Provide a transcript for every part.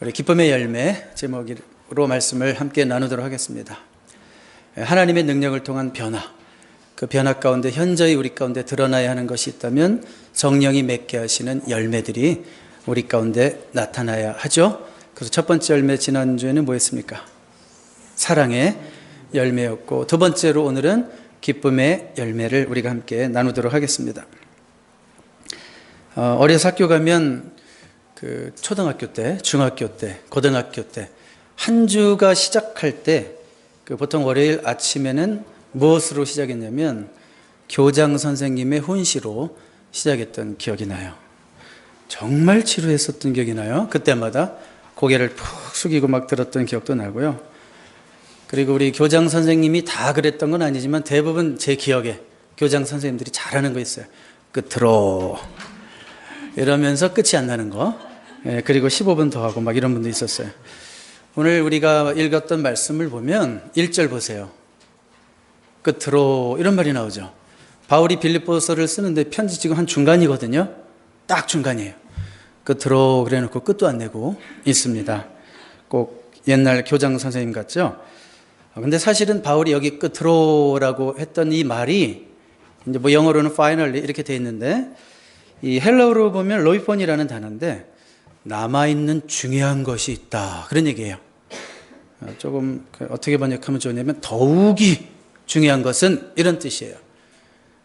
우리 기쁨의 열매 제목으로 말씀을 함께 나누도록 하겠습니다. 하나님의 능력을 통한 변화, 그 변화 가운데 현저히 우리 가운데 드러나야 하는 것이 있다면 성령이 맺게 하시는 열매들이 우리 가운데 나타나야 하죠. 그래서 첫 번째 열매 지난주에는 뭐였습니까? 사랑의 열매였고, 두 번째로 오늘은 기쁨의 열매를 우리가 함께 나누도록 하겠습니다. 어려서 학교 가면 그 초등학교 때, 중학교 때, 고등학교 때 한 주가 시작할 때 그 보통 월요일 아침에는 무엇으로 시작했냐면 교장 선생님의 훈시로 시작했던 기억이 나요. 정말 지루했었던 기억이 나요. 그때마다 고개를 푹 숙이고 막 들었던 기억도 나고요. 그리고 우리 교장 선생님이 다 그랬던 건 아니지만 대부분 제 기억에 교장 선생님들이 잘하는 거 있어요. 끝으로 이러면서 끝이 안 나는 거. 그리고 15분 더 하고 막 이런 분도 있었어요. 오늘 우리가 읽었던 말씀을 보면 1절 보세요. 끝으로 이런 말이 나오죠. 바울이 빌립보서를 쓰는데 편지 지금 한 중간이거든요. 딱 중간이에요. 끝으로 그래놓고 끝도 안 내고 있습니다. 꼭 옛날 교장 선생님 같죠? 근데 사실은 바울이 여기 끝으로라고 했던 이 말이 이제 뭐 영어로는 finally 이렇게 돼 있는데 이 헬라어로 보면 로이폰이라는 단어인데 남아있는 중요한 것이 있다, 그런 얘기예요. 조금 어떻게 번역하면 좋냐면 더욱이 중요한 것은 이런 뜻이에요.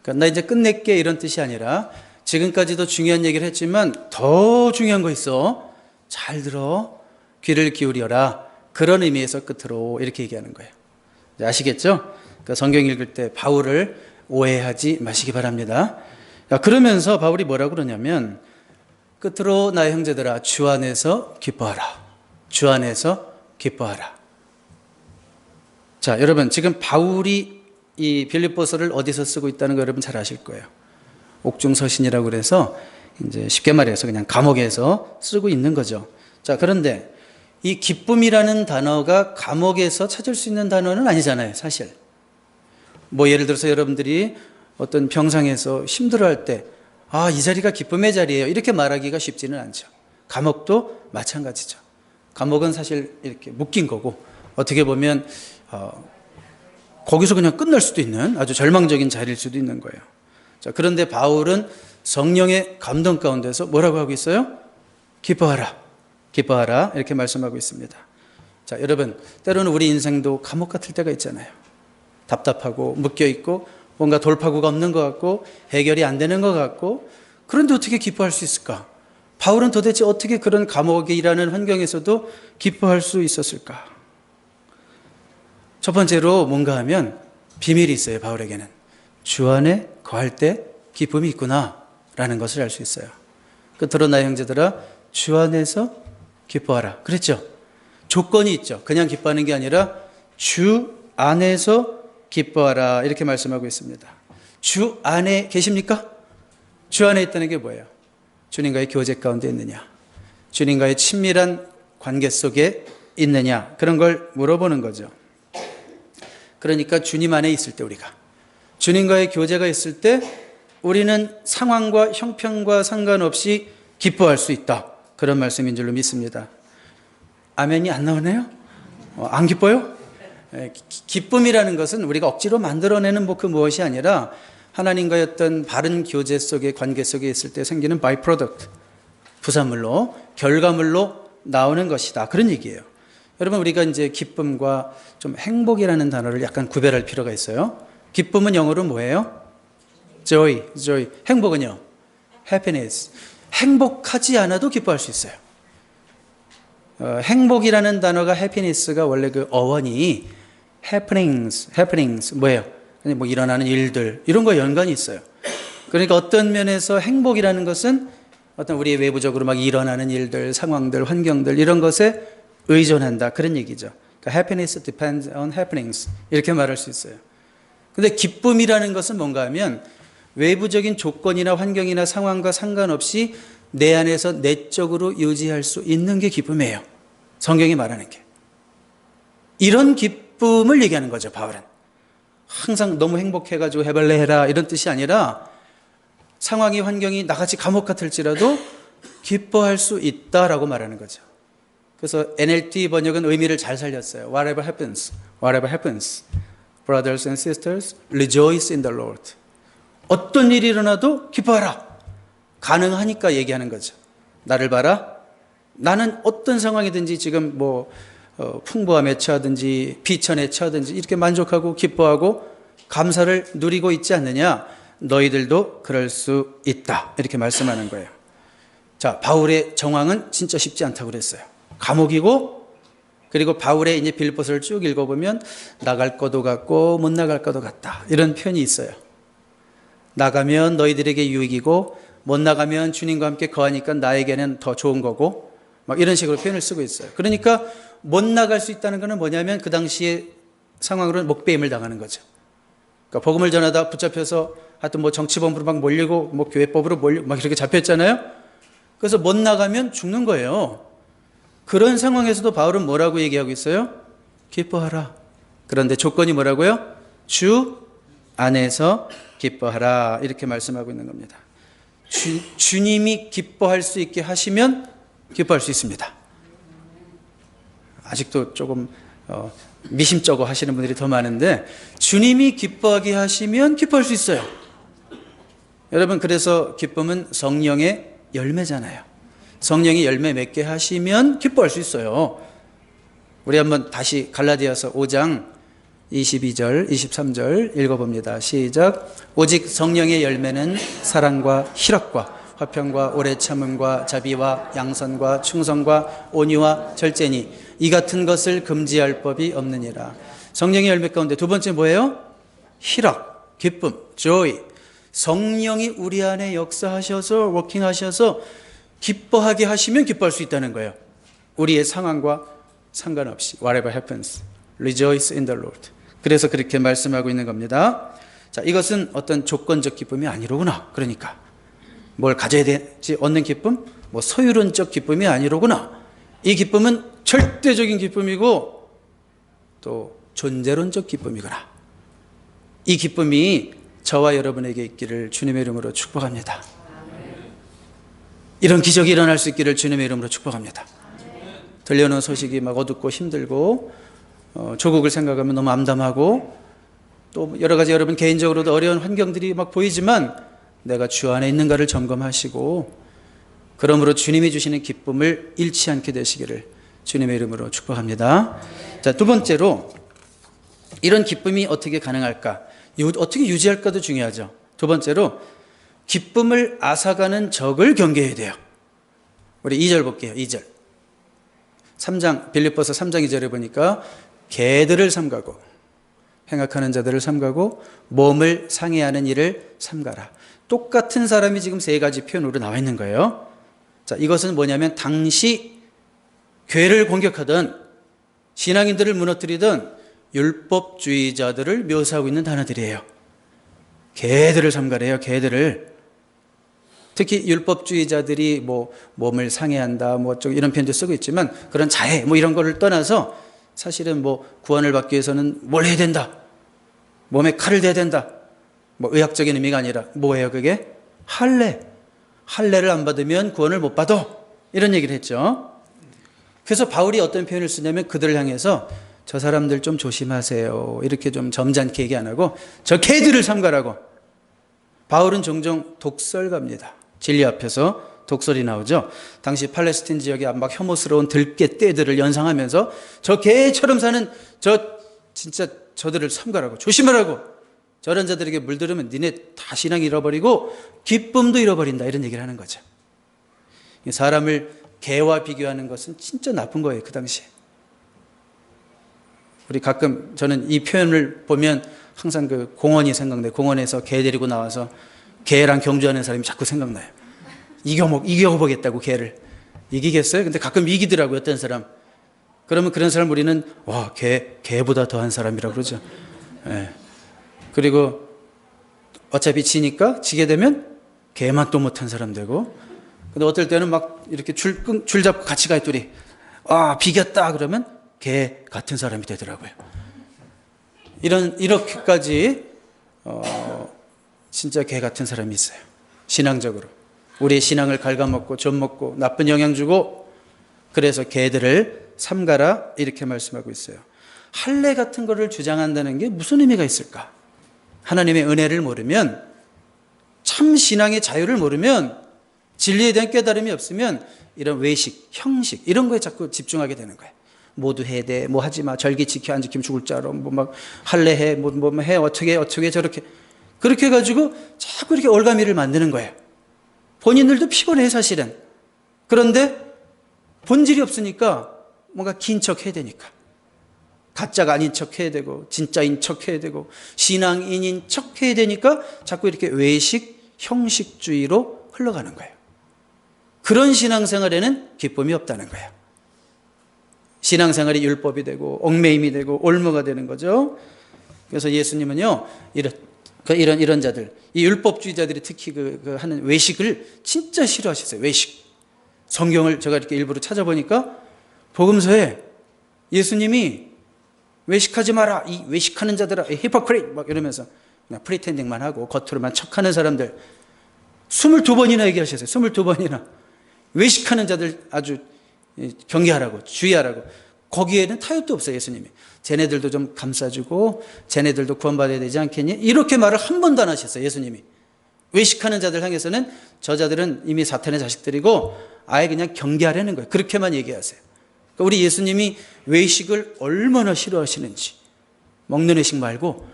그러니까 나 이제 끝낼게 이런 뜻이 아니라 지금까지도 중요한 얘기를 했지만 더 중요한 거 있어, 잘 들어, 귀를 기울여라, 그런 의미에서 끝으로 이렇게 얘기하는 거예요. 아시겠죠? 그러니까 성경 읽을 때 바울을 오해하지 마시기 바랍니다. 그러면서 바울이 뭐라고 그러냐면 끝으로 나의 형제들아 주 안에서 기뻐하라. 주 안에서 기뻐하라. 자, 여러분 지금 바울이 이 빌립보서를 어디서 쓰고 있다는 거 여러분 잘 아실 거예요. 옥중서신이라고 그래서 이제 쉽게 말해서 그냥 감옥에서 쓰고 있는 거죠. 자, 그런데 이 기쁨이라는 단어가 감옥에서 찾을 수 있는 단어는 아니잖아요, 사실. 뭐 예를 들어서 여러분들이 어떤 병상에서 힘들어할 때 이 자리가 기쁨의 자리예요, 이렇게 말하기가 쉽지는 않죠. 감옥도 마찬가지죠. 감옥은 사실 이렇게 묶인 거고 어떻게 보면 거기서 그냥 끝날 수도 있는 아주 절망적인 자리일 수도 있는 거예요. 자, 그런데 바울은 성령의 감동 가운데서 뭐라고 하고 있어요? 기뻐하라, 기뻐하라, 이렇게 말씀하고 있습니다. 자, 여러분 때로는 우리 인생도 감옥 같을 때가 있잖아요. 답답하고 묶여있고 뭔가 돌파구가 없는 것 같고 해결이 안 되는 것 같고, 그런데 어떻게 기뻐할 수 있을까? 바울은 도대체 어떻게 그런 감옥이라는 환경에서도 기뻐할 수 있었을까? 첫 번째로 뭔가 하면 비밀이 있어요. 바울에게는 주 안에 거할 때 기쁨이 있구나 라는 것을 알 수 있어요. 끝으로 나의 형제들아 주 안에서 기뻐하라 그랬죠. 조건이 있죠. 그냥 기뻐하는 게 아니라 주 안에서 기뻐하라 이렇게 말씀하고 있습니다. 주 안에 계십니까? 주 안에 있다는 게 뭐예요? 주님과의 교제 가운데 있느냐, 주님과의 친밀한 관계 속에 있느냐, 그런 걸 물어보는 거죠. 그러니까 주님 안에 있을 때, 우리가 주님과의 교제가 있을 때 우리는 상황과 형편과 상관없이 기뻐할 수 있다, 그런 말씀인 줄로 믿습니다. 아멘이 안 나오네요? 안 기뻐요? 기쁨이라는 것은 우리가 억지로 만들어내는 그 무엇이 아니라 하나님과의 어떤 바른 교제 속의 관계 속에 있을 때 생기는 바이 프로덕트, 부산물로, 결과물로 나오는 것이다, 그런 얘기예요. 여러분 우리가 이제 기쁨과 좀 행복이라는 단어를 약간 구별할 필요가 있어요. 기쁨은 영어로 뭐예요? joy. 행복은요? happiness. 행복하지 않아도 기뻐할 수 있어요. 행복이라는 단어가 happiness가 원래 그 어원이 happenings 뭐예요? 뭐 일어나는 일들, 이런 거에 연관이 있어요. 그러니까 어떤 면에서 행복이라는 것은 어떤 우리의 외부적으로 막 일어나는 일들, 상황들, 환경들, 이런 것에 의존한다, 그런 얘기죠. 그러니까 happiness depends on happenings, 이렇게 말할 수 있어요. 근데 기쁨이라는 것은 뭔가 하면 외부적인 조건이나 환경이나 상황과 상관없이 내 안에서 내적으로 유지할 수 있는 게 기쁨이에요. 성경이 말하는 게. 이런 기쁨을 얘기하는 거죠, 바울은. 항상 너무 행복해가지고 해발레 해라 이런 뜻이 아니라 상황이 환경이 나같이 감옥 같을지라도 기뻐할 수 있다라고 말하는 거죠. 그래서 NLT 번역은 의미를 잘 살렸어요. Whatever happens, whatever happens, brothers and sisters, rejoice in the Lord. 어떤 일이 일어나도 기뻐하라. 가능하니까 얘기하는 거죠. 나를 봐라. 나는 어떤 상황이든지 지금 풍부함에 처하든지 비천에 처하든지 이렇게 만족하고 기뻐하고 감사를 누리고 있지 않느냐? 너희들도 그럴 수 있다. 이렇게 말씀하는 거예요. 자, 바울의 정황은 진짜 쉽지 않다고 그랬어요. 감옥이고, 그리고 바울의 이제 빌립보서를 쭉 읽어보면 나갈 것도 같고 못 나갈 것도 같다. 이런 표현이 있어요. 나가면 너희들에게 유익이고 못 나가면 주님과 함께 거하니까 나에게는 더 좋은 거고 막 이런 식으로 표현을 쓰고 있어요. 그러니까 못 나갈 수 있다는 것은 뭐냐면 그 당시의 상황으로는 목배임을 당하는 거죠. 그러니까 복음을 전하다 붙잡혀서 하여튼 정치범으로 막 몰리고 교회법으로 몰리고 막 이렇게 잡혔잖아요. 그래서 못 나가면 죽는 거예요. 그런 상황에서도 바울은 뭐라고 얘기하고 있어요? 기뻐하라. 그런데 조건이 뭐라고요? 주 안에서 기뻐하라. 이렇게 말씀하고 있는 겁니다. 주님이 기뻐할 수 있게 하시면 기뻐할 수 있습니다. 아직도 조금 미심쩍어 하시는 분들이 더 많은데 주님이 기뻐하게 하시면 기뻐할 수 있어요. 여러분, 그래서 기쁨은 성령의 열매잖아요. 성령이 열매 맺게 하시면 기뻐할 수 있어요. 우리 한번 다시 갈라디아서 5장 22절, 23절 읽어봅니다. 시작. 오직 성령의 열매는 사랑과 희락과 화평과 오래 참음과 자비와 양선과 충성과 온유와 절제니 이 같은 것을 금지할 법이 없느니라. 성령의 열매 가운데 두 번째 뭐예요? 희락, 기쁨, joy. 성령이 우리 안에 역사하셔서 워킹하셔서 기뻐하게 하시면 기뻐할 수 있다는 거예요. 우리의 상황과 상관없이 whatever happens, rejoice in the Lord. 그래서 그렇게 말씀하고 있는 겁니다. 자, 이것은 어떤 조건적 기쁨이 아니로구나. 그러니까 뭘 가져야 되지 얻는 기쁨? 소유론적 기쁨이 아니로구나. 이 기쁨은 절대적인 기쁨이고 또 존재론적 기쁨이구나. 이 기쁨이 저와 여러분에게 있기를 주님의 이름으로 축복합니다. 이런 기적이 일어날 수 있기를 주님의 이름으로 축복합니다. 들려오는 소식이 막 어둡고 힘들고 조국을 생각하면 너무 암담하고 또 여러 가지 여러분 개인적으로도 어려운 환경들이 막 보이지만 내가 주 안에 있는가를 점검하시고 그러므로 주님이 주시는 기쁨을 잃지 않게 되시기를 주님의 이름으로 축복합니다. 자, 두 번째로 이런 기쁨이 어떻게 가능할까? 어떻게 유지할까도 중요하죠. 두 번째로 기쁨을 앗아가는 적을 경계해야 돼요. 우리 2절 볼게요. 2절. 3장 빌립보서 3장 2절에 보니까 개들을 삼가고 행악하는 자들을 삼가고 몸을 상해하는 일을 삼가라. 똑같은 사람이 지금 세 가지 표현으로 나와 있는 거예요. 자, 이것은 뭐냐면 당시 교회를 공격하던 신앙인들을 무너뜨리던 율법주의자들을 묘사하고 있는 단어들이에요. 개들을 삼가래요. 개들을. 특히 율법주의자들이 몸을 상해한다, 이런 표현도 쓰고 있지만 그런 자해, 이런 거를 떠나서 사실은 구원을 받기 위해서는 뭘 해야 된다. 몸에 칼을 대야 된다. 의학적인 의미가 아니라 뭐예요, 그게? 할례를 안 받으면 구원을 못 받아. 이런 얘기를 했죠. 그래서 바울이 어떤 표현을 쓰냐면 그들을 향해서 저 사람들 좀 조심하세요. 이렇게 좀 점잖게 얘기 안 하고 저 개들을 삼가라고. 바울은 종종 독설가입니다. 진리 앞에서 독설이 나오죠. 당시 팔레스틴 지역에 막 혐오스러운 들개 떼들을 연상하면서 저 개처럼 사는 저들을 삼가라고, 조심하라고. 저런 자들에게 물들으면 니네 다 신앙 잃어버리고 기쁨도 잃어버린다. 이런 얘기를 하는 거죠. 사람을 개와 비교하는 것은 진짜 나쁜 거예요. 그 당시에. 우리 가끔 저는 이 표현을 보면 항상 그 공원이 생각나요. 공원에서 개 데리고 나와서 개랑 경주하는 사람이 자꾸 생각나요. 이겨보겠다고 개를. 이기겠어요? 근데 가끔 이기더라고요. 어떤 사람. 그러면 그런 사람 우리는 개보다 더한 사람이라고 그러죠. 네. 그리고 어차피 지게 되면 개만 또 못한 사람 되고, 근데 어떨 때는 막 이렇게 줄 잡고 같이 가요, 둘이. 비겼다 그러면 개 같은 사람이 되더라고요. 이렇게까지 진짜 개 같은 사람이 있어요. 신앙적으로 우리의 신앙을 갉아먹고 젖먹고 나쁜 영향 주고, 그래서 개들을 삼가라 이렇게 말씀하고 있어요. 할례 같은 거를 주장한다는 게 무슨 의미가 있을까? 하나님의 은혜를 모르면, 참 신앙의 자유를 모르면, 진리에 대한 깨달음이 없으면 이런 외식, 형식 이런 거에 자꾸 집중하게 되는 거예요. 모두 해야 돼, 뭐 하지 마, 절기 지켜, 안 지키면 죽을 줄 알아, 뭐 막 할례해, 뭐 해, 어떻게 저렇게, 그렇게 해가지고 자꾸 이렇게 올가미를 만드는 거예요. 본인들도 피곤해 사실은. 그런데 본질이 없으니까 뭔가 긴 척 해야 되니까, 가짜가 아닌 척 해야 되고 진짜인 척 해야 되고 신앙인인 척 해야 되니까 자꾸 이렇게 외식, 형식주의로 흘러가는 거예요. 그런 신앙생활에는 기쁨이 없다는 거예요. 신앙생활이 율법이 되고 얽매임이 되고 올무가 되는 거죠. 그래서 예수님은요, 이런 자들, 이 율법주의자들이 특히 하는 외식을 진짜 싫어하셨어요. 외식. 성경을 제가 이렇게 일부러 찾아보니까 복음서에 예수님이 외식하지 마라, 이 외식하는 자들아, 히포크릿 막 이러면서 그냥 프리텐딩만 하고 겉으로만 척하는 사람들 22번이나 얘기하셨어요. 22번이나 외식하는 자들 아주 경계하라고, 주의하라고. 거기에는 타협도 없어요. 예수님이 쟤네들도 좀 감싸주고 쟤네들도 구원받아야 되지 않겠니? 이렇게 말을 한 번도 안 하셨어요. 예수님이 외식하는 자들 향해서는 저 자들은 이미 사탄의 자식들이고 아예 그냥 경계하라는 거예요. 그렇게만 얘기하세요. 그러니까 우리 예수님이 외식을 얼마나 싫어하시는지, 먹는 외식 말고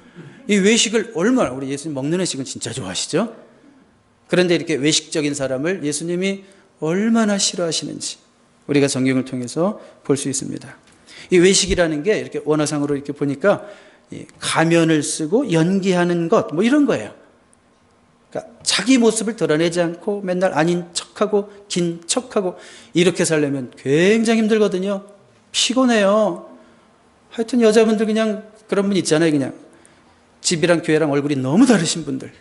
이 외식을 얼마나, 우리 예수님 먹는 외식은 진짜 좋아하시죠? 그런데 이렇게 외식적인 사람을 예수님이 얼마나 싫어하시는지 우리가 성경을 통해서 볼 수 있습니다. 이 외식이라는 게 이렇게 원어상으로 이렇게 보니까 가면을 쓰고 연기하는 것, 뭐 이런 거예요. 그러니까 자기 모습을 드러내지 않고 맨날 아닌 척하고 긴 척하고 이렇게 살려면 굉장히 힘들거든요. 피곤해요. 하여튼 여자분들 그냥 그런 분 있잖아요. 그냥 집이랑 교회랑 얼굴이 너무 다르신 분들.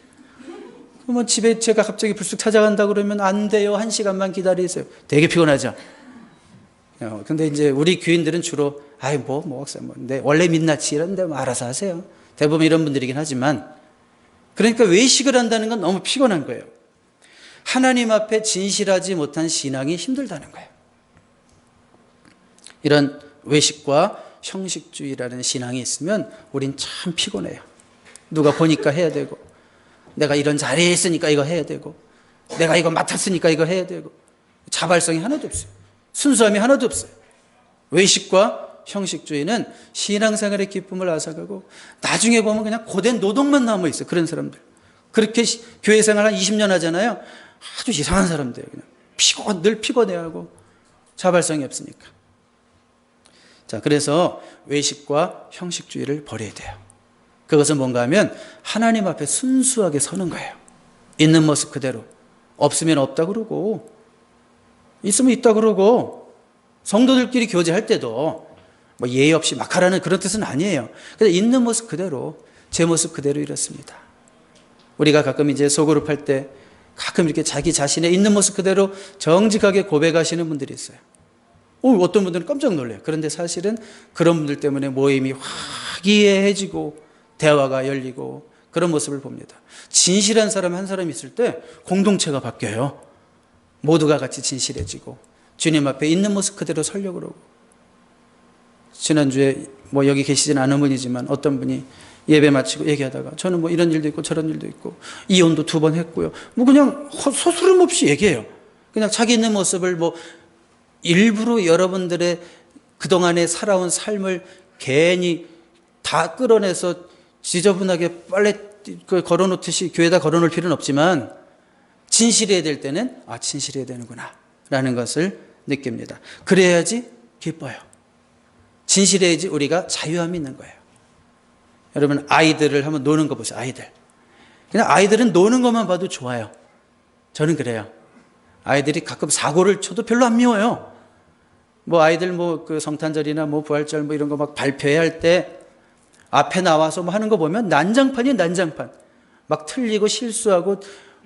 그러면 집에 제가 갑자기 불쑥 찾아간다 그러면 안 돼요. 1시간만 기다리세요. 되게 피곤하죠. 근데 이제 우리 교인들은 주로 근데 원래 민낯이 이런데 뭐 알아서 하세요. 대부분 이런 분들이긴 하지만, 그러니까 외식을 한다는 건 너무 피곤한 거예요. 하나님 앞에 진실하지 못한 신앙이 힘들다는 거예요. 이런 외식과 형식주의라는 신앙이 있으면 우린 참 피곤해요. 누가 보니까 해야 되고, 내가 이런 자리에 있으니까 이거 해야 되고, 내가 이거 맡았으니까 이거 해야 되고, 자발성이 하나도 없어요. 순수함이 하나도 없어요. 외식과 형식주의는 신앙생활의 기쁨을 앗아가고 나중에 보면 그냥 고된 노동만 남아 있어요. 그런 사람들. 그렇게 교회 생활 한 20년 하잖아요. 아주 이상한 사람들이에요. 그냥 늘 피곤해하고 자발성이 없으니까. 자, 그래서 외식과 형식주의를 버려야 돼요. 그것은 뭔가 하면 하나님 앞에 순수하게 서는 거예요. 있는 모습 그대로. 없으면 없다 그러고, 있으면 있다 그러고, 성도들끼리 교제할 때도 뭐 예의 없이 막 하라는 그런 뜻은 아니에요. 그래서 있는 모습 그대로, 제 모습 그대로 이렇습니다. 우리가 가끔 이제 소그룹 할 때 가끔 이렇게 자기 자신의 있는 모습 그대로 정직하게 고백하시는 분들이 있어요. 어떤 분들은 깜짝 놀래요. 그런데 사실은 그런 분들 때문에 모임이 화기애애해지고 대화가 열리고 그런 모습을 봅니다. 진실한 사람 한 사람 있을 때 공동체가 바뀌어요. 모두가 같이 진실해지고 주님 앞에 있는 모습 그대로 서려고 그러고. 지난주에 뭐 여기 계시진 않은 분이지만 어떤 분이 예배 마치고 얘기하다가 저는 뭐 이런 일도 있고 저런 일도 있고 이혼도 2번 했고요. 뭐 그냥 서스름 없이 얘기해요. 그냥 자기 있는 모습을 뭐 일부러 여러분들의 그동안에 살아온 삶을 괜히 다 끌어내서 지저분하게 빨래 걸어놓듯이 교회에다 걸어놓을 필요는 없지만 진실해야 될 때는 진실해야 되는구나 라는 것을 느낍니다. 그래야지 기뻐요. 진실해야지 우리가 자유함이 있는 거예요. 여러분 아이들을 한번 노는 거 보세요. 그냥 아이들은 노는 것만 봐도 좋아요. 저는 그래요. 아이들이 가끔 사고를 쳐도 별로 안 미워요. 뭐 아이들 뭐 그 성탄절이나 뭐 부활절 뭐 이런 거 막 발표회 할 때 앞에 나와서 뭐 하는 거 보면 난장판이에요. 난장판. 막 틀리고 실수하고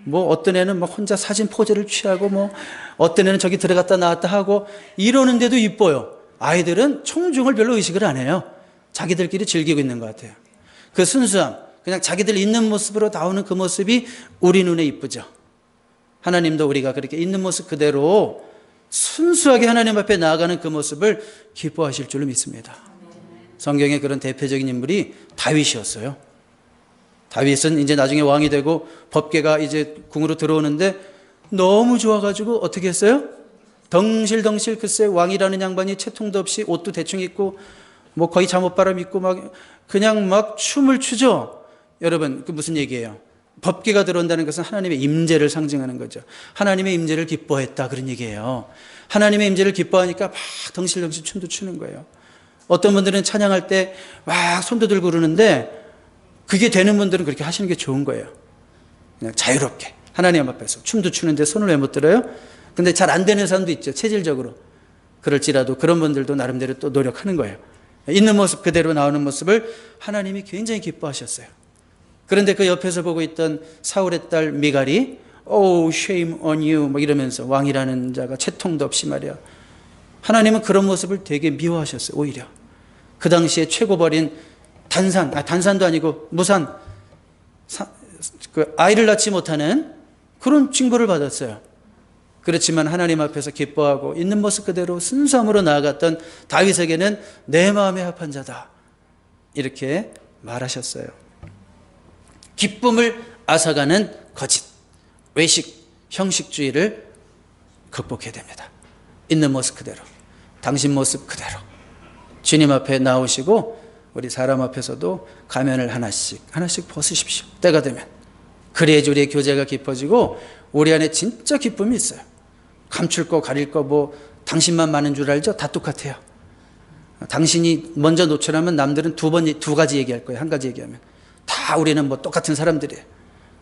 뭐 어떤 애는 막 혼자 사진 포즈를 취하고 뭐 어떤 애는 저기 들어갔다 나왔다 하고 이러는데도 이뻐요. 아이들은 청중을 별로 의식을 안 해요. 자기들끼리 즐기고 있는 것 같아요. 그 순수함, 그냥 자기들 있는 모습으로 나오는 그 모습이 우리 눈에 이쁘죠. 하나님도 우리가 그렇게 있는 모습 그대로 순수하게 하나님 앞에 나아가는 그 모습을 기뻐하실 줄로 믿습니다. 성경에 그런 대표적인 인물이 다윗이었어요. 다윗은 이제 나중에 왕이 되고 법궤가 이제 궁으로 들어오는데 너무 좋아가지고 어떻게 했어요? 덩실덩실 글쎄 왕이라는 양반이 채통도 없이 옷도 대충 입고 뭐 거의 잠옷바람 입고 막 그냥 막 춤을 추죠. 여러분 그 무슨 얘기예요? 법궤가 들어온다는 것은 하나님의 임재를 상징하는 거죠. 하나님의 임재를 기뻐했다 그런 얘기예요. 하나님의 임재를 기뻐하니까 막 덩실덩실 춤도 추는 거예요. 어떤 분들은 찬양할 때 막 손도 들고 그러는데 그게 되는 분들은 그렇게 하시는 게 좋은 거예요. 그냥 자유롭게 하나님 앞에서 춤도 추는데 손을 왜 못 들어요? 근데 잘 안 되는 사람도 있죠. 체질적으로. 그럴지라도 그런 분들도 나름대로 또 노력하는 거예요. 있는 모습 그대로 나오는 모습을 하나님이 굉장히 기뻐하셨어요. 그런데 그 옆에서 보고 있던 사울의 딸 미갈이 Oh, shame on you 뭐 이러면서 왕이라는 자가 채통도 없이 말이야. 하나님은 그런 모습을 되게 미워하셨어요. 오히려 그 당시에 최고벌인 단산도 아니고 무산 그 아이를 낳지 못하는 그런 징벌을 받았어요. 그렇지만 하나님 앞에서 기뻐하고 있는 모습 그대로 순수함으로 나아갔던 다윗에게는 내 마음에 합한 자다 이렇게 말하셨어요. 기쁨을 앗아가는 거짓, 외식, 형식주의를 극복해야 됩니다. 있는 모습 그대로, 당신 모습 그대로 주님 앞에 나오시고 우리 사람 앞에서도 가면을 하나씩 벗으십시오. 때가 되면. 그래야지 우리의 교제가 깊어지고 우리 안에 진짜 기쁨이 있어요. 감출 거 가릴 거 뭐 당신만 많은 줄 알죠? 다 똑같아요. 당신이 먼저 노출하면 남들은 두 가지 얘기할 거예요. 한 가지 얘기하면. 다 우리는 뭐 똑같은 사람들이에요.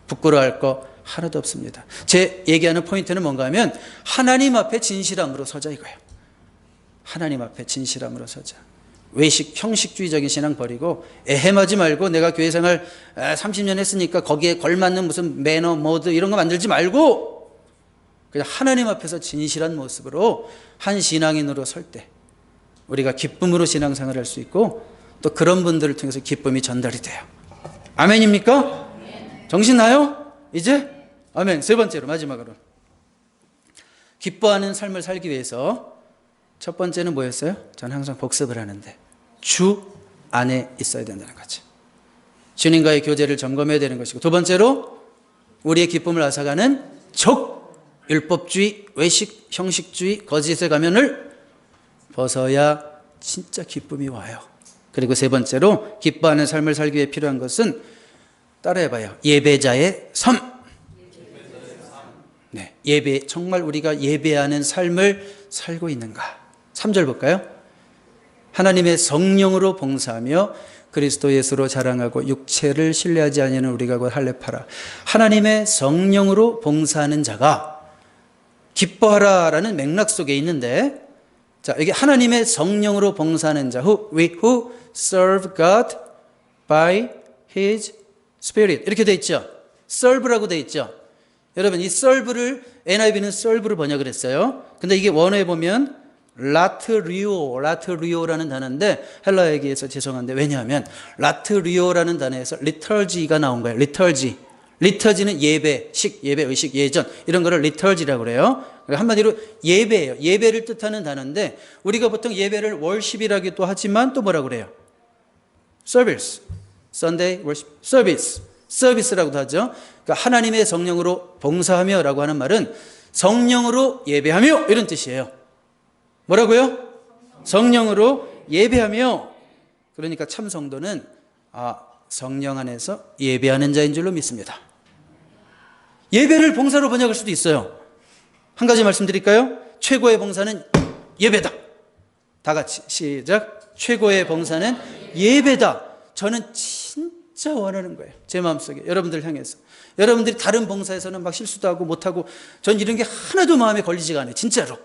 부끄러워할 거 하나도 없습니다. 제 얘기하는 포인트는 뭔가 하면 하나님 앞에 진실함으로 서자 이거예요. 하나님 앞에 진실함으로 서자. 외식, 형식주의적인 신앙 버리고 에헤하지 말고 내가 교회 생활 30년 했으니까 거기에 걸맞는 무슨 매너, 모드 이런 거 만들지 말고 그냥 하나님 앞에서 진실한 모습으로 한 신앙인으로 설 때 우리가 기쁨으로 신앙생활을 할 수 있고 또 그런 분들을 통해서 기쁨이 전달이 돼요. 아멘입니까? 정신 나요? 이제? 아멘. 세 번째로 마지막으로 기뻐하는 삶을 살기 위해서 첫 번째는 뭐였어요? 저는 항상 복습을 하는데 주 안에 있어야 된다는 거죠. 주님과의 교제를 점검해야 되는 것이고 두 번째로 우리의 기쁨을 앗아가는 율법주의, 외식, 형식주의, 거짓의 가면을 벗어야 진짜 기쁨이 와요. 그리고 세 번째로 기뻐하는 삶을 살기 위해 필요한 것은 따라해봐요. 예배자의 삶. 네, 예배, 정말 우리가 예배하는 삶을 살고 있는가? 3절 볼까요? 하나님의 성령으로 봉사하며 그리스도 예수로 자랑하고 육체를 신뢰하지 아니하는 우리가 곧 할례파라. 하나님의 성령으로 봉사하는 자가 기뻐하라라는 맥락 속에 있는데 자, 여기 하나님의 성령으로 봉사하는 자 who serve God by His Spirit 이렇게 돼 있죠. serve라고 돼 있죠. 여러분 이 serve를 NIV는 serve를 번역을 했어요. 근데 이게 원어에 보면 라트리오라는 단어인데 헬라 얘기에서 죄송한데 왜냐하면 라트리오라는 단어에서 liturgy가 나온 거예요. 리터지는 예배, 예배, 의식, 예전 이런 거를 리터지라고 그래요. 한마디로 예배예요. 예배를 뜻하는 단어인데 우리가 보통 예배를 월십이라기도 하지만 또 뭐라고 그래요? 서비스, Sunday worship, 서비스라고도 하죠. 그러니까 하나님의 성령으로 봉사하며라고 하는 말은 성령으로 예배하며 이런 뜻이에요. 뭐라고요? 성령으로 예배하며. 그러니까 참 성도는 성령 안에서 예배하는 자인 줄로 믿습니다. 예배를 봉사로 번역할 수도 있어요. 한 가지 말씀드릴까요? 최고의 봉사는 예배다. 다 같이 시작. 최고의 봉사는 예배다. 저는 진짜 원하는 거예요. 제 마음속에 여러분들 향해서. 여러분들이 다른 봉사에서는 막 실수도 하고 못하고 전 이런 게 하나도 마음에 걸리지가 않아요. 진짜로.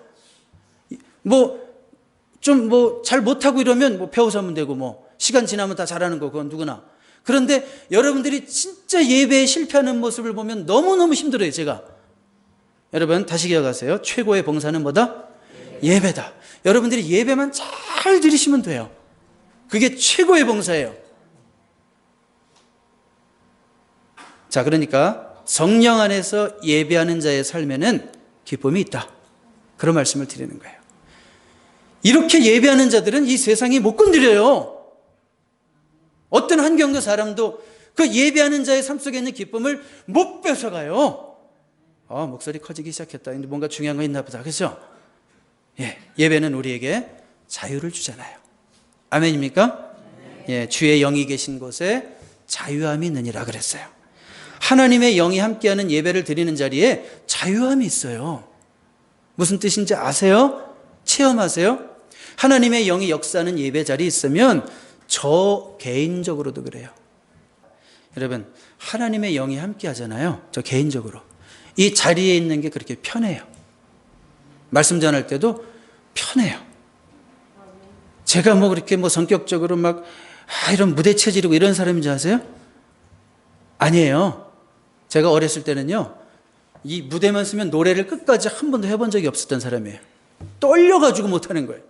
잘 못하고 이러면 배워서 하면 되고 시간 지나면 다 잘하는 거 그건 누구나. 그런데 여러분들이 진짜 예배에 실패하는 모습을 보면 너무너무 힘들어요, 제가. 여러분, 다시 기억하세요. 최고의 봉사는 뭐다? 예배다. 여러분들이 예배만 잘 드리시면 돼요. 그게 최고의 봉사예요. 그러니까 성령 안에서 예배하는 자의 삶에는 기쁨이 있다. 그런 말씀을 드리는 거예요. 이렇게 예배하는 자들은 이 세상이 못 건드려요. 어떤 한경도 사람도 그 예배하는 자의 삶 속에 있는 기쁨을 못 뺏어가요. 목소리 커지기 시작했다. 뭔가 중요한 거 있나 보다. 그렇죠? 예배는 우리에게 자유를 주잖아요. 아멘입니까? 예, 주의 영이 계신 곳에 자유함이 있느니라 그랬어요. 하나님의 영이 함께하는 예배를 드리는 자리에 자유함이 있어요. 무슨 뜻인지 아세요? 체험하세요? 하나님의 영이 역사하는 예배 자리에 있으면 저 개인적으로도 그래요. 여러분, 하나님의 영이 함께 하잖아요. 저 개인적으로. 이 자리에 있는 게 그렇게 편해요. 말씀 전할 때도 편해요. 제가 그렇게 성격적으로 이런 무대 체질이고 이런 사람인지 아세요? 아니에요. 제가 어렸을 때는요, 이 무대만 쓰면 노래를 끝까지 한 번도 해본 적이 없었던 사람이에요. 떨려가지고 못하는 거예요.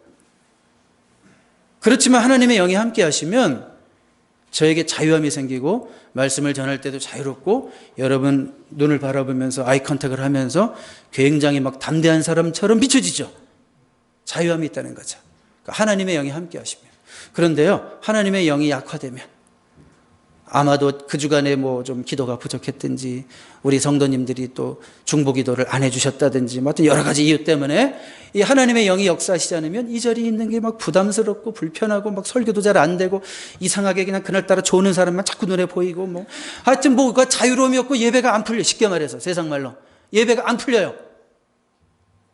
그렇지만 하나님의 영이 함께 하시면 저에게 자유함이 생기고 말씀을 전할 때도 자유롭고 여러분 눈을 바라보면서 아이 컨택을 하면서 굉장히 담대한 사람처럼 비춰지죠. 자유함이 있다는 거죠. 그러니까 하나님의 영이 함께 하시면. 그런데요, 하나님의 영이 약화되면 아마도 그 주간에 좀 기도가 부족했든지 우리 성도님들이 또 중보 기도를 안 해주셨다든지 여러 가지 이유 때문에 이 하나님의 영이 역사하시지 않으면 이 자리에 있는 게 부담스럽고 불편하고 설교도 잘 안 되고 이상하게 그냥 그날따라 좋은 사람만 자꾸 눈에 보이고 하여튼 그 자유로움이 없고 예배가 안 풀려. 쉽게 말해서 세상 말로 예배가 안 풀려요.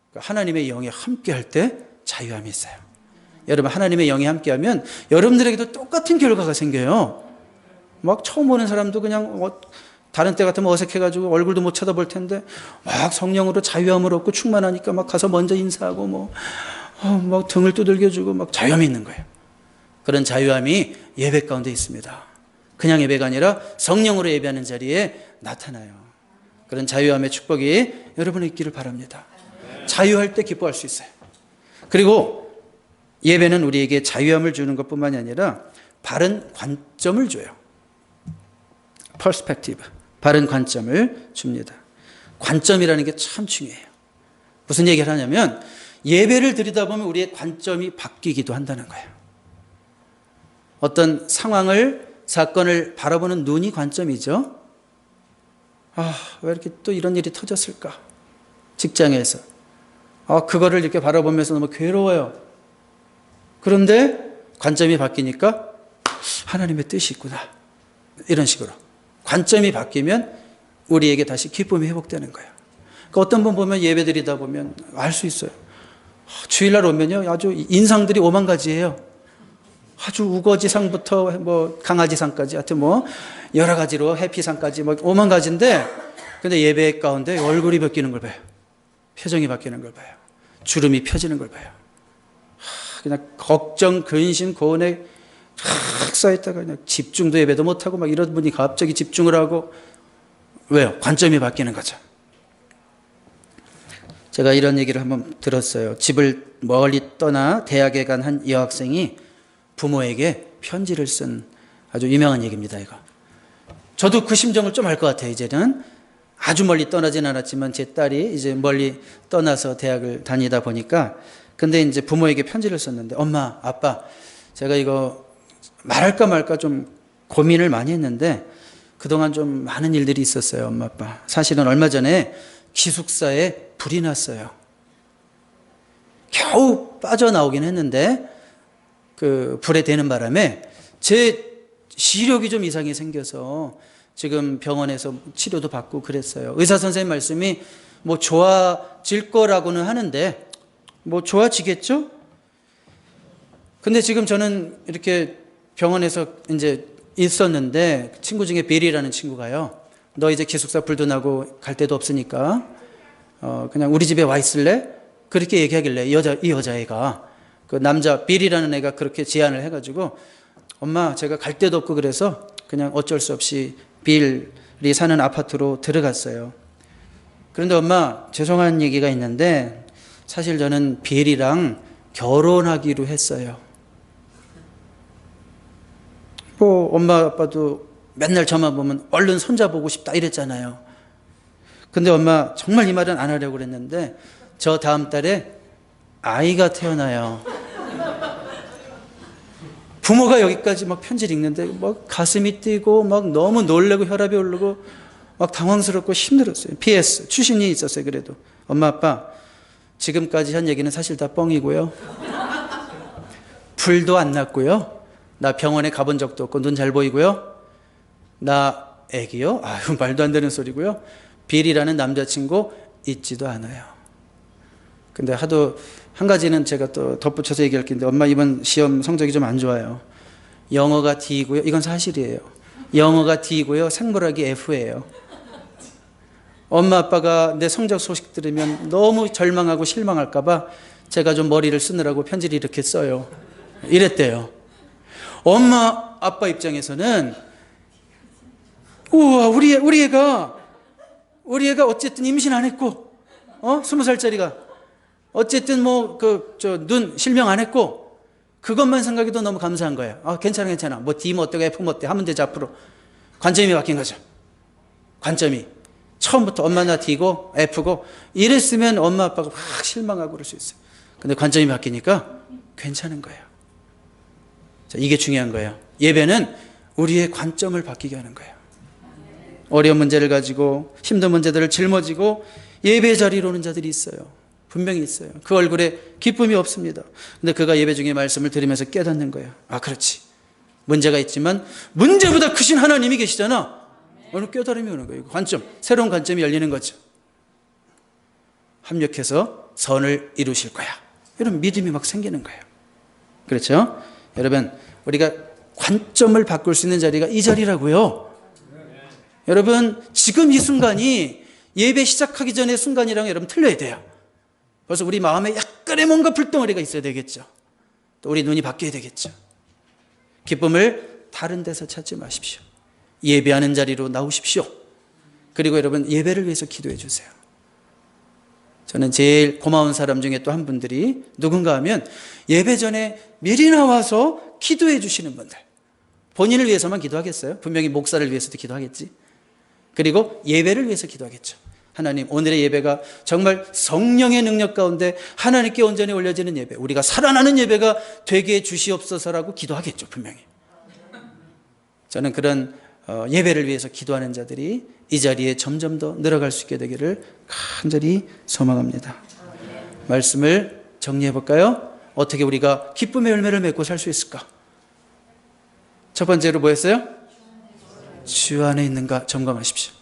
그러니까 하나님의 영이 함께 할 때 자유함이 있어요. 여러분, 하나님의 영이 함께 하면 여러분들에게도 똑같은 결과가 생겨요. 처음 오는 사람도 그냥 다른 때 같으면 어색해가지고 얼굴도 못 쳐다볼 텐데 성령으로 자유함을 얻고 충만하니까 가서 먼저 인사하고 등을 두들겨주고 자유함이 있는 거예요. 그런 자유함이 예배 가운데 있습니다. 그냥 예배가 아니라 성령으로 예배하는 자리에 나타나요. 그런 자유함의 축복이 여러분에 있기를 바랍니다. 자유할 때 기뻐할 수 있어요. 그리고 예배는 우리에게 자유함을 주는 것뿐만이 아니라 바른 관점을 줘요. 퍼스펙티브, 바른 관점을 줍니다. 관점이라는 게 참 중요해요. 무슨 얘기를 하냐면 예배를 드리다 보면 우리의 관점이 바뀌기도 한다는 거예요. 어떤 상황을, 사건을 바라보는 눈이 관점이죠. 왜 이렇게 또 이런 일이 터졌을까? 직장에서. 그거를 이렇게 바라보면서 너무 괴로워요. 그런데 관점이 바뀌니까 하나님의 뜻이 있구나. 이런 식으로. 관점이 바뀌면 우리에게 다시 기쁨이 회복되는 거예요. 그러니까 어떤 분 보면 예배 드리다 보면 알 수 있어요. 주일날 오면요, 아주 인상들이 5만 가지예요. 아주 우거지상부터 강아지상까지 하여튼 여러 가지로 해피상까지 5만 가지인데 근데 예배 가운데 얼굴이 바뀌는 걸 봐요. 표정이 바뀌는 걸 봐요. 주름이 펴지는 걸 봐요. 그냥 걱정, 근심, 고뇌 탁 쌓였다가 그냥 집중도 예배도 못하고 이런 분이 갑자기 집중을 하고 왜요? 관점이 바뀌는 거죠. 제가 이런 얘기를 한번 들었어요. 집을 멀리 떠나 대학에 간 한 여학생이 부모에게 편지를 쓴 아주 유명한 얘기입니다. 이거. 저도 그 심정을 좀 알 것 같아요. 이제는 아주 멀리 떠나진 않았지만 제 딸이 이제 멀리 떠나서 대학을 다니다 보니까 근데 이제 부모에게 편지를 썼는데 엄마, 아빠, 제가 이거 말할까 말까 좀 고민을 많이 했는데 그동안 좀 많은 일들이 있었어요. 엄마, 아빠. 사실은 얼마 전에 기숙사에 불이 났어요. 겨우 빠져나오긴 했는데 그 불에 대는 바람에 제 시력이 좀 이상이 생겨서 지금 병원에서 치료도 받고 그랬어요. 의사 선생님 말씀이 좋아질 거라고는 하는데 좋아지겠죠? 근데 지금 저는 이렇게 병원에서 이제 있었는데 친구 중에 빌이라는 친구가요. 너 이제 기숙사 불도 나고 갈 데도 없으니까 그냥 우리 집에 와 있을래? 그렇게 얘기하길래 이 여자애가 그 남자 빌이라는 애가 그렇게 제안을 해가지고 엄마 제가 갈 데도 없고 그래서 그냥 어쩔 수 없이 빌이 사는 아파트로 들어갔어요. 그런데 엄마 죄송한 얘기가 있는데 사실 저는 빌이랑 결혼하기로 했어요. 엄마 아빠도 맨날 저만 보면 얼른 손잡고 싶다 이랬잖아요. 근데 엄마 정말 이 말은 안 하려고 그랬는데 저 다음 달에 아이가 태어나요. 부모가 여기까지 막 편지를 읽는데 막 가슴이 뛰고 막 너무 놀래고 혈압이 오르고 막 당황스럽고 힘들었어요. PS 추신이 있었어요. 그래도 엄마 아빠 지금까지 한 얘기는 사실 다 뻥이고요. 불도 안 났고요. 나 병원에 가본 적도 없고 눈 잘 보이고요. 나 애기요? 아유 말도 안 되는 소리고요. 빌이라는 남자친구 있지도 않아요. 근데 하도 한 가지는 제가 또 덧붙여서 얘기할 게 있는데 엄마 이번 시험 성적이 좀 안 좋아요. 영어가 D고요. 이건 사실이에요. 영어가 D고요. 생물학이 F예요. 엄마 아빠가 내 성적 소식 들으면 너무 절망하고 실망할까 봐 제가 좀 머리를 쓰느라고 편지를 이렇게 써요. 이랬대요. 엄마 아빠 입장에서는 우와 우리 애가 어쨌든 임신 안 했고 20살짜리가 어쨌든 뭐 눈 실명 안 했고 그것만 생각해도 너무 감사한 거예요. 괜찮아 뭐 D 뭐 어때고 F 뭐 어때 하면 되지. 앞으로 관점이 바뀐 거죠. 관점이 처음부터 엄마 나 D고 F고 이랬으면 엄마 아빠가 확 실망하고 그럴 수 있어요. 근데 관점이 바뀌니까 괜찮은 거예요. 자, 이게 중요한 거예요. 예배는 우리의 관점을 바뀌게 하는 거예요. 어려운 문제를 가지고 힘든 문제들을 짊어지고 예배 자리로 오는 자들이 있어요. 분명히 있어요. 그 얼굴에 기쁨이 없습니다. 근데 그가 예배 중에 말씀을 들으면서 깨닫는 거예요. 그렇지. 문제가 있지만 문제보다 크신 하나님이 계시잖아. 어느 깨달음이 오는 거예요. 관점, 새로운 관점이 열리는 거죠. 합력해서 선을 이루실 거야. 이런 믿음이 막 생기는 거예요. 그렇죠? 여러분, 우리가 관점을 바꿀 수 있는 자리가 이 자리라고요. 여러분, 지금 이 순간이 예배 시작하기 전의 순간이랑 여러분 틀려야 돼요. 그래서 우리 마음에 약간의 뭔가 불덩어리가 있어야 되겠죠. 또 우리 눈이 바뀌어야 되겠죠. 기쁨을 다른 데서 찾지 마십시오. 예배하는 자리로 나오십시오. 그리고 여러분 예배를 위해서 기도해 주세요. 저는 제일 고마운 사람 중에 또 한 분들이 누군가 하면 예배 전에 미리 나와서 기도해 주시는 분들. 본인을 위해서만 기도하겠어요? 분명히 목사를 위해서도 기도하겠지. 그리고 예배를 위해서 기도하겠죠. 하나님, 오늘의 예배가 정말 성령의 능력 가운데 하나님께 온전히 올려지는 예배, 우리가 살아나는 예배가 되게 해 주시옵소서라고 기도하겠죠. 분명히. 저는 그런 예배를 위해서 기도하는 자들이 이 자리에 점점 더 늘어갈 수 있게 되기를 간절히 소망합니다. 말씀을 정리해 볼까요? 어떻게 우리가 기쁨의 열매를 맺고 살 수 있을까? 첫 번째로 뭐였어요? 주 안에 있는가 점검하십시오.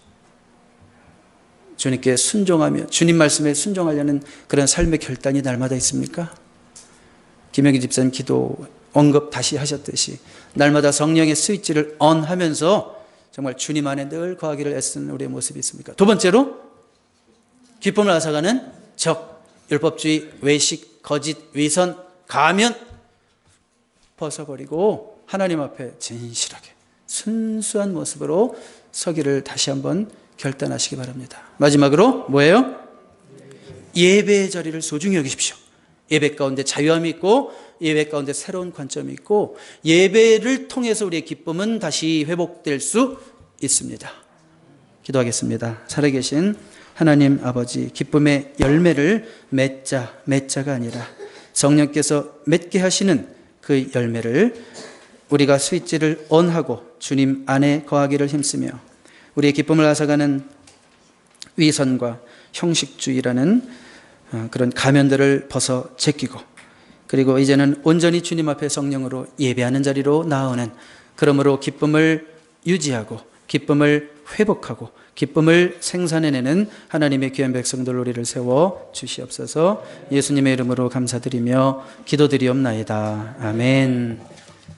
주님께 순종하며 주님 말씀에 순종하려는 그런 삶의 결단이 날마다 있습니까? 김영기 집사님 기도 언급 다시 하셨듯이 날마다 성령의 스위치를 ON 하면서 정말 주님 안에 늘 거하기를 애쓰는 우리의 모습이 있습니까? 두 번째로 기쁨을 앗아가는 적, 율법주의, 외식, 거짓, 위선, 가면 벗어버리고 하나님 앞에 진실하게 순수한 모습으로 서기를 다시 한번 결단하시기 바랍니다. 마지막으로 뭐예요? 예배의 자리를 소중히 여기십시오. 예배 가운데 자유함이 있고 예배 가운데 새로운 관점이 있고 예배를 통해서 우리의 기쁨은 다시 회복될 수 있습니다. 기도하겠습니다. 살아계신 하나님 아버지, 기쁨의 열매를 맺자가 아니라 성령께서 맺게 하시는 그 열매를 우리가 스위치를 ON하고 주님 안에 거하기를 힘쓰며 우리의 기쁨을 앗아가는 위선과 형식주의라는 그런 가면들을 벗어 제끼고 그리고 이제는 온전히 주님 앞에 성령으로 예배하는 자리로 나아오는, 그러므로 기쁨을 유지하고 기쁨을 회복하고 기쁨을 생산해내는 하나님의 귀한 백성들 우리를 세워 주시옵소서. 예수님의 이름으로 감사드리며 기도드리옵나이다. 아멘.